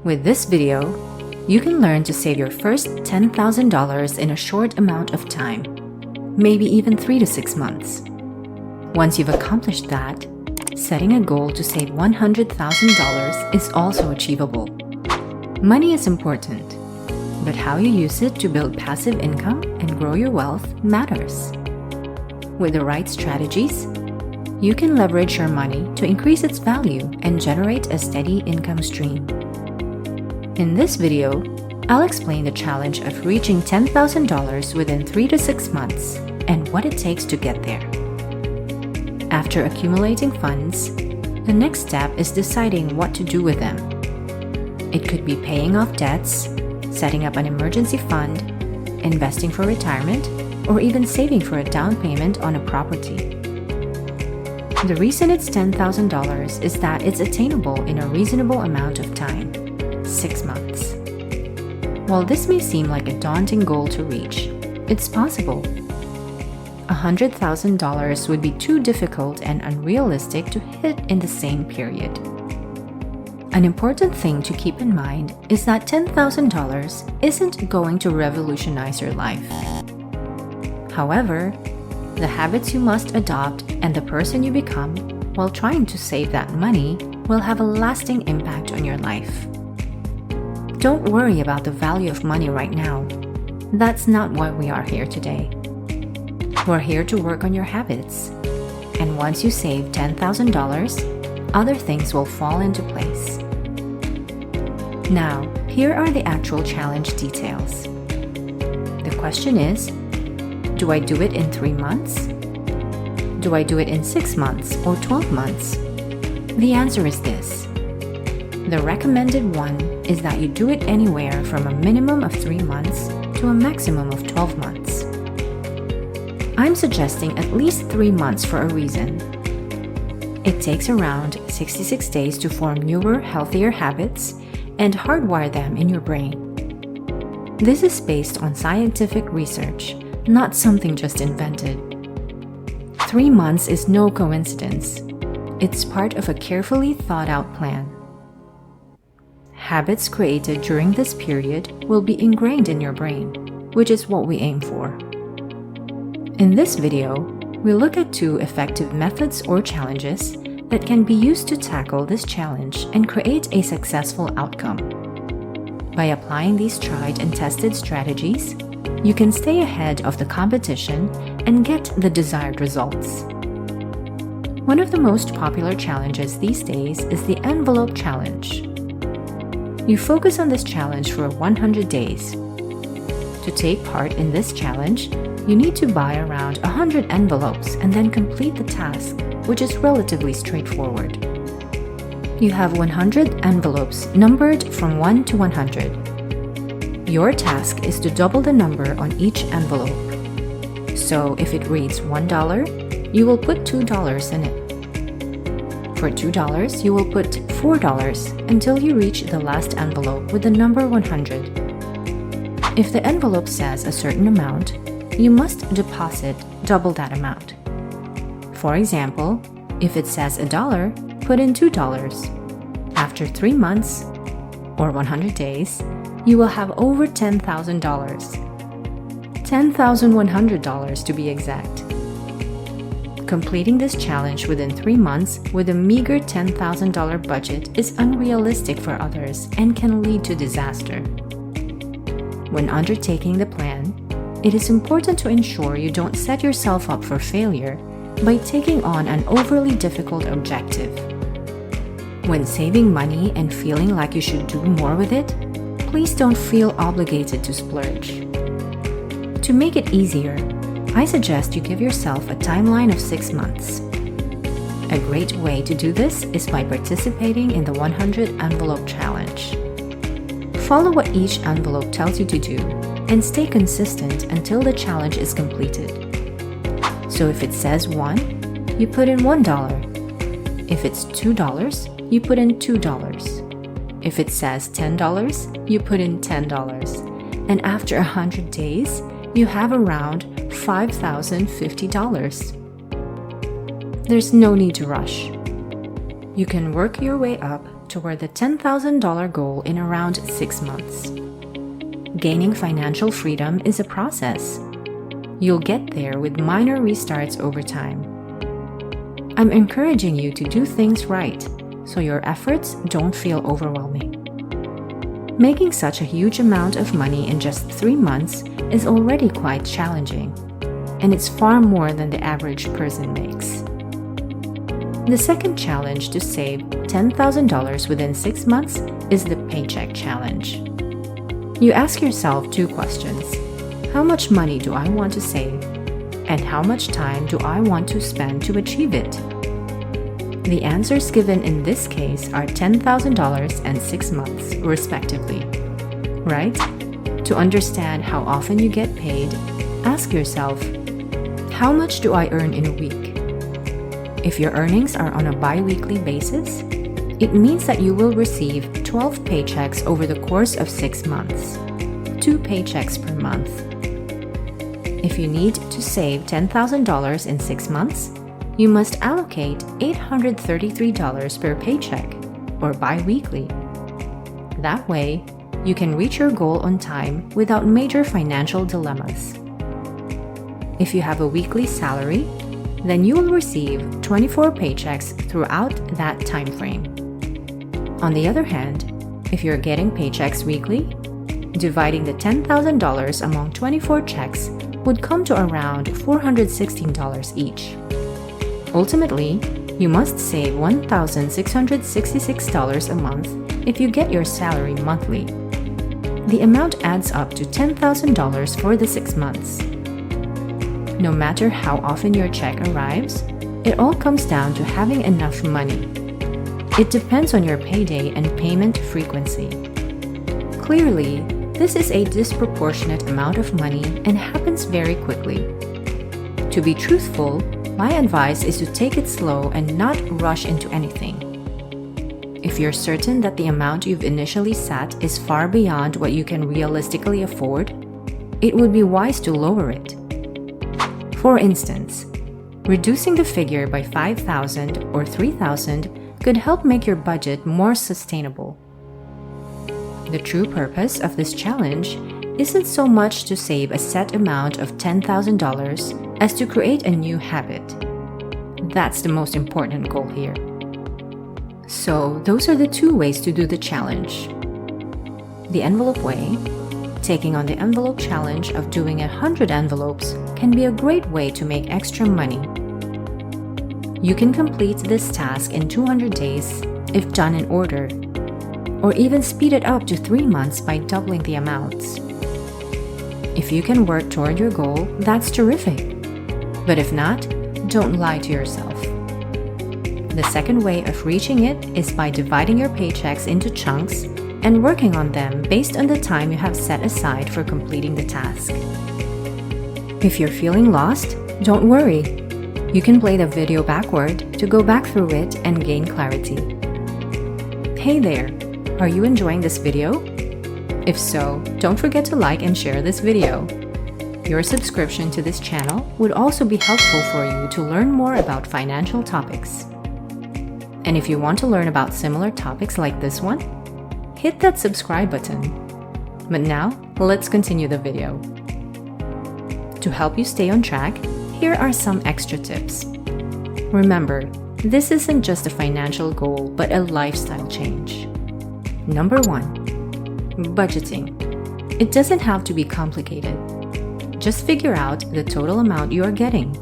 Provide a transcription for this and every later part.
With this video, you can learn to save your first $10,000 in a short amount of time, maybe even 3 to 6 months. Once you've accomplished that, setting a goal to save $100,000 is also achievable. Money is important, but how you use it to build passive income and grow your wealth matters. With the right strategies, you can leverage your money to increase its value and generate a steady income stream. In this video, I'll explain the challenge of reaching $10,000 within 3 to 6 months and what it takes to get there. After accumulating funds, the next step is deciding what to do with them. It could be paying off debts, setting up an emergency fund, investing for retirement, or even saving for a down payment on a property. The reason it's $10,000 is that it's attainable in a reasonable amount of time, 6 months. While this may seem like a daunting goal to reach, it's possible. $100,000 would be too difficult and unrealistic to hit in the same period. An important thing to keep in mind is that $10,000 isn't going to revolutionize your life. However, the habits you must adopt and the person you become while trying to save that money will have a lasting impact on your life. Don't worry about the value of money right now. That's not why we are here today. We're here to work on your habits. And once you save $10,000, other things will fall into place. Now, here are the actual challenge details. The question is, do I do it in 3 months? Do I do it in 6 months or 12 months? The answer is this. The recommended one is that you do it anywhere from a minimum of 3 months to a maximum of 12 months. I'm suggesting at least 3 months for a reason. It takes around 66 days to form newer, healthier habits and hardwire them in your brain. This is based on scientific research, not something just invented. 3 months is no coincidence. It's part of a carefully thought out plan. Habits created during this period will be ingrained in your brain, which is what we aim for. In this video, we'll look at 2 effective methods or challenges that can be used to tackle this challenge and create a successful outcome. By applying these tried and tested strategies, you can stay ahead of the competition and get the desired results. One of the most popular challenges these days is the envelope challenge. You focus on this challenge for 100 days. To take part in this challenge, you need to buy around 100 envelopes and then complete the task, which is relatively straightforward. You have 100 envelopes numbered from 1 to 100. Your task is to double the number on each envelope. So if it reads $1, you will put $2 in it. For $2, you will put $4 until you reach the last envelope with the number 100. If the envelope says a certain amount, you must deposit double that amount. For example, if it says $1, put in $2. After 3 months, or 100 days, you will have over $10,000. $10,100 to be exact. Completing this challenge within 3 months with a meager $10,000 budget is unrealistic for others and can lead to disaster. When undertaking the plan, it is important to ensure you don't set yourself up for failure by taking on an overly difficult objective. When saving money and feeling like you should do more with it, please don't feel obligated to splurge. To make it easier, I suggest you give yourself a timeline of 6 months. A great way to do this is by participating in the 100 envelope challenge. Follow what each envelope tells you to do and stay consistent until the challenge is completed. So if it says 1, you put in $1. If it's $2, you put in $2. If it says $10, you put in $10. And after 100 days, you have around $5,050. There's no need to rush. You can work your way up to toward the $10,000 goal in around 6 months. Gaining financial freedom is a process. You'll get there with minor restarts over time. I'm encouraging you to do things right so your efforts don't feel overwhelming. Making such a huge amount of money in just 3 months is already quite challenging, and it's far more than the average person makes. The second challenge to save $10,000 within 6 months is the paycheck challenge. You ask yourself 2 questions. How much money do I want to save? And how much time do I want to spend to achieve it? The answers given in this case are $10,000 and 6 months, respectively. Right? To understand how often you get paid, ask yourself, how much do I earn in a week? If your earnings are on a bi-weekly basis, it means that you will receive 12 paychecks over the course of 6 months, 2 paychecks per month. If you need to save $10,000 in 6 months, you must allocate $833 per paycheck, or bi-weekly. That way, you can reach your goal on time without major financial dilemmas. If you have a weekly salary, then you will receive 24 paychecks throughout that time frame. On the other hand, if you're getting paychecks weekly, dividing the $10,000 among 24 checks would come to around $416 each. Ultimately, you must save $1,666 a month if you get your salary monthly. The amount adds up to $10,000 for the 6 months. No matter how often your check arrives, it all comes down to having enough money. It depends on your payday and payment frequency. Clearly, this is a disproportionate amount of money and happens very quickly. To be truthful, my advice is to take it slow and not rush into anything. If you're certain that the amount you've initially set is far beyond what you can realistically afford, it would be wise to lower it. For instance, reducing the figure by $5,000 or $3,000 could help make your budget more sustainable. The true purpose of this challenge isn't so much to save a set amount of $10,000 as to create a new habit. That's the most important goal here. So, those are the 2 ways to do the challenge. The envelope way. Taking on the envelope challenge of doing 100 envelopes can be a great way to make extra money. You can complete this task in 200 days if done in order, or even speed it up to 3 months by doubling the amounts. If you can work toward your goal, that's terrific. But if not, don't lie to yourself. The second way of reaching it is by dividing your paychecks into chunks and working on them based on the time you have set aside for completing the task. If you're feeling lost, don't worry. You can play the video backward to go back through it and gain clarity. Hey there! Are you enjoying this video? If so, don't forget to like and share this video. Your subscription to this channel would also be helpful for you to learn more about financial topics. And if you want to learn about similar topics like this one, hit that subscribe button. But now, let's continue the video. To help you stay on track, here are some extra tips. Remember, this isn't just a financial goal, but a lifestyle change. Number 1. Budgeting. It doesn't have to be complicated. Just figure out the total amount you are getting.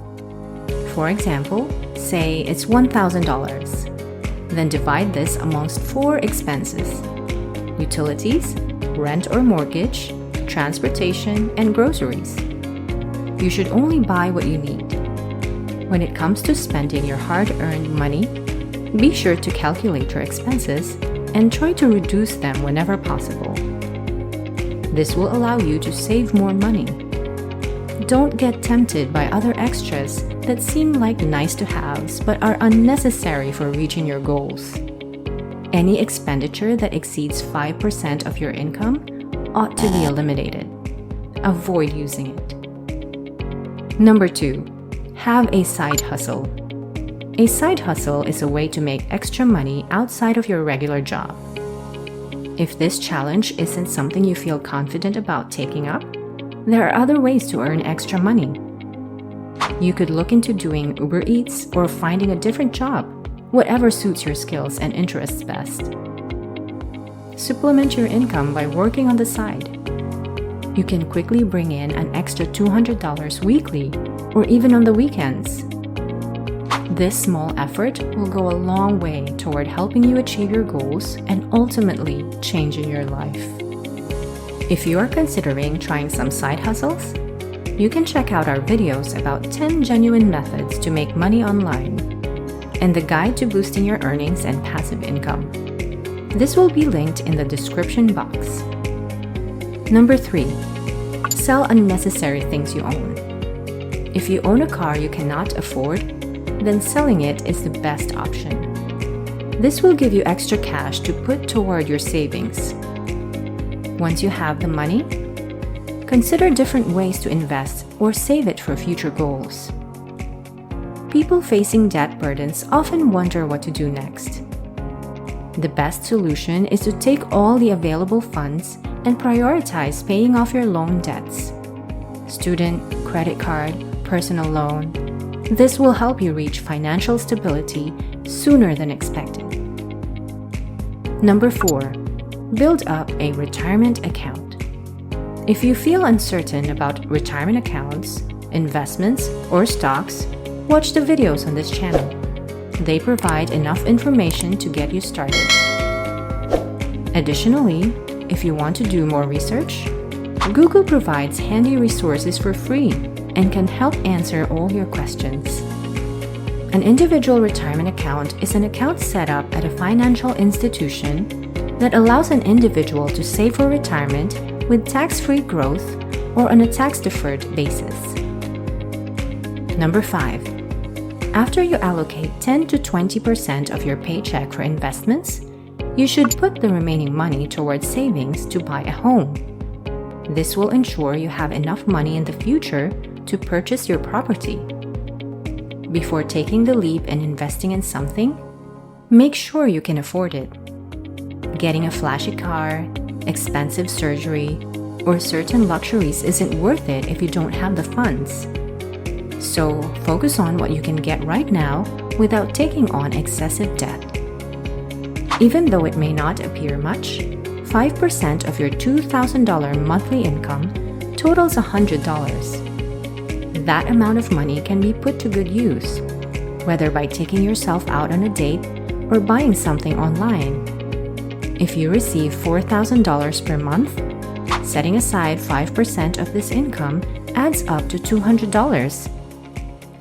For example, say it's $1,000. Then divide this amongst 4 expenses: utilities, rent or mortgage, transportation, and groceries. You should only buy what you need. When it comes to spending your hard-earned money, be sure to calculate your expenses and try to reduce them whenever possible. This will allow you to save more money. Don't get tempted by other extras that seem like nice-to-haves but are unnecessary for reaching your goals. Any expenditure that exceeds 5% of your income ought to be eliminated. Avoid using it. Number 2. Have a side hustle. A side hustle is a way to make extra money outside of your regular job. If this challenge isn't something you feel confident about taking up, there are other ways to earn extra money. You could look into doing Uber Eats or finding a different job, whatever suits your skills and interests best. Supplement your income by working on the side. You can quickly bring in an extra $200 weekly or even on the weekends. This small effort will go a long way toward helping you achieve your goals and ultimately changing your life. If you are considering trying some side hustles, you can check out our videos about 10 genuine methods to make money online and the guide to boosting your earnings and passive income. This will be linked in the description box. Number 3. Sell unnecessary things you own. If you own a car you cannot afford, then selling it is the best option. This will give you extra cash to put toward your savings. Once you have the money, consider different ways to invest or save it for future goals. People facing debt burdens often wonder what to do next. The best solution is to take all the available funds and prioritize paying off your loan debts. Student, credit card, personal loan. This will help you reach financial stability sooner than expected. Number 4. Build up a retirement account. If you feel uncertain about retirement accounts, investments, or stocks, watch the videos on this channel. They provide enough information to get you started. Additionally, if you want to do more research, Google provides handy resources for free and can help answer all your questions. An individual retirement account is an account set up at a financial institution that allows an individual to save for retirement with tax-free growth or on a tax-deferred basis. Number 5. After you allocate 10 to 20% of your paycheck for investments, you should put the remaining money towards savings to buy a home. This will ensure you have enough money in the future to purchase your property. Before taking the leap and investing in something, make sure you can afford it. Getting a flashy car, expensive surgery, or certain luxuries isn't worth it if you don't have the funds. So focus on what you can get right now without taking on excessive debt. Even though it may not appear much, 5% of your $2,000 monthly income totals $100. That amount of money can be put to good use, whether by taking yourself out on a date or buying something online. If you receive $4,000 per month, setting aside 5% of this income adds up to $200.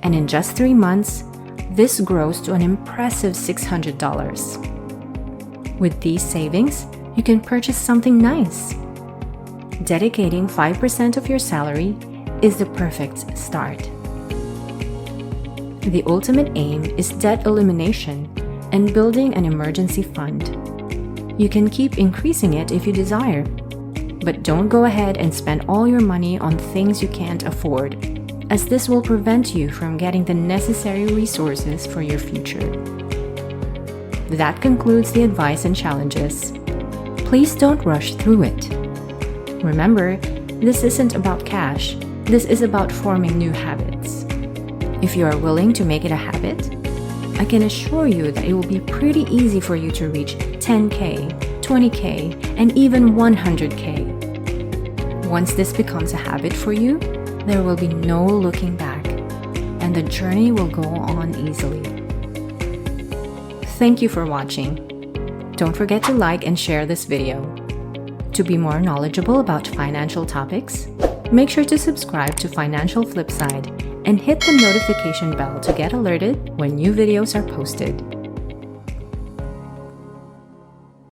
And in just 3 months, this grows to an impressive $600. With these savings, you can purchase something nice. Dedicating 5% of your salary is the perfect start. The ultimate aim is debt elimination and building an emergency fund. You can keep increasing it if you desire, but don't go ahead and spend all your money on things you can't afford, as this will prevent you from getting the necessary resources for your future. That concludes the advice and challenges. Please don't rush through it. Remember, this isn't about cash. This is about forming new habits. If you are willing to make it a habit, I can assure you that it will be pretty easy for you to reach 10K, 20K, and even 100K. Once this becomes a habit for you, there will be no looking back, and the journey will go on easily. Thank you for watching. Don't forget to like and share this video. To be more knowledgeable about financial topics, make sure to subscribe to Financial Flipside and hit the notification bell to get alerted when new videos are posted.